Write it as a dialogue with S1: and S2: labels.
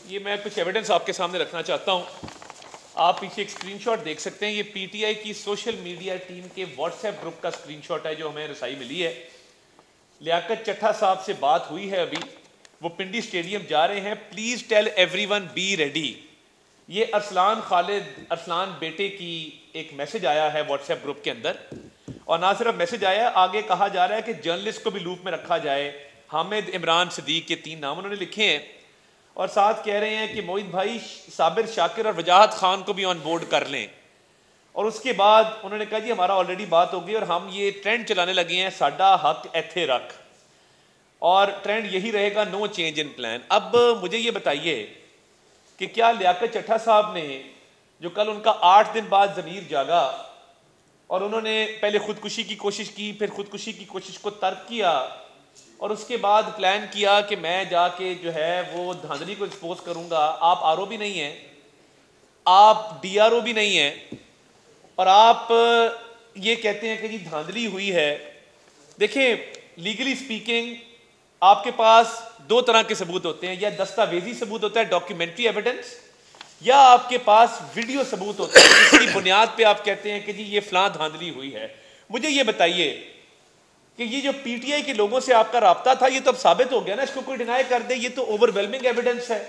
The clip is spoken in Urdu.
S1: یہ میں کچھ ایویڈنس آپ کے سامنے رکھنا چاہتا ہوں. آپ پیچھے ایک اسکرین شاٹ دیکھ سکتے ہیں. یہ پی ٹی آئی کی سوشل میڈیا ٹیم کے واٹس ایپ گروپ کا اسکرین شاٹ ہے جو ہمیں رسائی ملی ہے. لیاقت چٹھا صاحب سے بات ہوئی ہے ابھی, وہ پنڈی اسٹیڈیم جا رہے ہیں. Please tell everyone be ready. یہ ارسلان بیٹے کی ایک میسج آیا ہے واٹس ایپ گروپ کے اندر, اور نہ صرف میسج آیا ہے, آگے کہا جا رہا ہے کہ جرنلسٹ کو بھی لوپ میں رکھا جائے. حامد, عمران, صدیق, کے 3 نام انہوں نے لکھے ہیں, اور ساتھ کہہ رہے ہیں کہ موعد بھائی, صابر, شاکر اور وجاہت خان کو بھی آن بورڈ کر لیں. اور اس کے بعد انہوں نے کہا جی ہمارا آلریڈی بات ہو گئی اور ہم یہ ٹرینڈ چلانے لگے ہیں, ساڈا حق ایتھے رکھ, اور ٹرینڈ یہی رہے گا, نو چینج ان پلان. اب مجھے یہ بتائیے کہ کیا لیاقت چٹھا صاحب نے, جو کل ان کا 8 دن بعد ضمیر جاگا اور انہوں نے پہلے خودکشی کی کوشش کی, پھر خودکشی کی کوشش کو ترک کیا, اور اس کے بعد پلان کیا کہ میں جا کے جو ہے وہ دھاندلی کو ایکسپوز کروں گا. آپ آر او بھی نہیں ہیں, آپ ڈی آر او بھی نہیں ہیں, اور آپ یہ کہتے ہیں کہ جی دھاندلی ہوئی ہے. دیکھیں, لیگلی سپیکنگ آپ کے پاس 2 طرح کے ثبوت ہوتے ہیں, یا دستاویزی ثبوت ہوتا ہے, ڈاکیومنٹری ایویڈنس, یا آپ کے پاس ویڈیو ثبوت ہوتا ہے جس کی بنیاد پہ آپ کہتے ہیں کہ جی یہ فلاں دھاندلی ہوئی ہے. مجھے یہ بتائیے کہ یہ جو پی ٹی آئی کے لوگوں سے آپ کا رابطہ تھا, یہ تو اب ثابت ہو گیا نا, اس کو کوئی ڈینائی کر دے, یہ تو اوور ویلمنگ ایویڈنس ہے.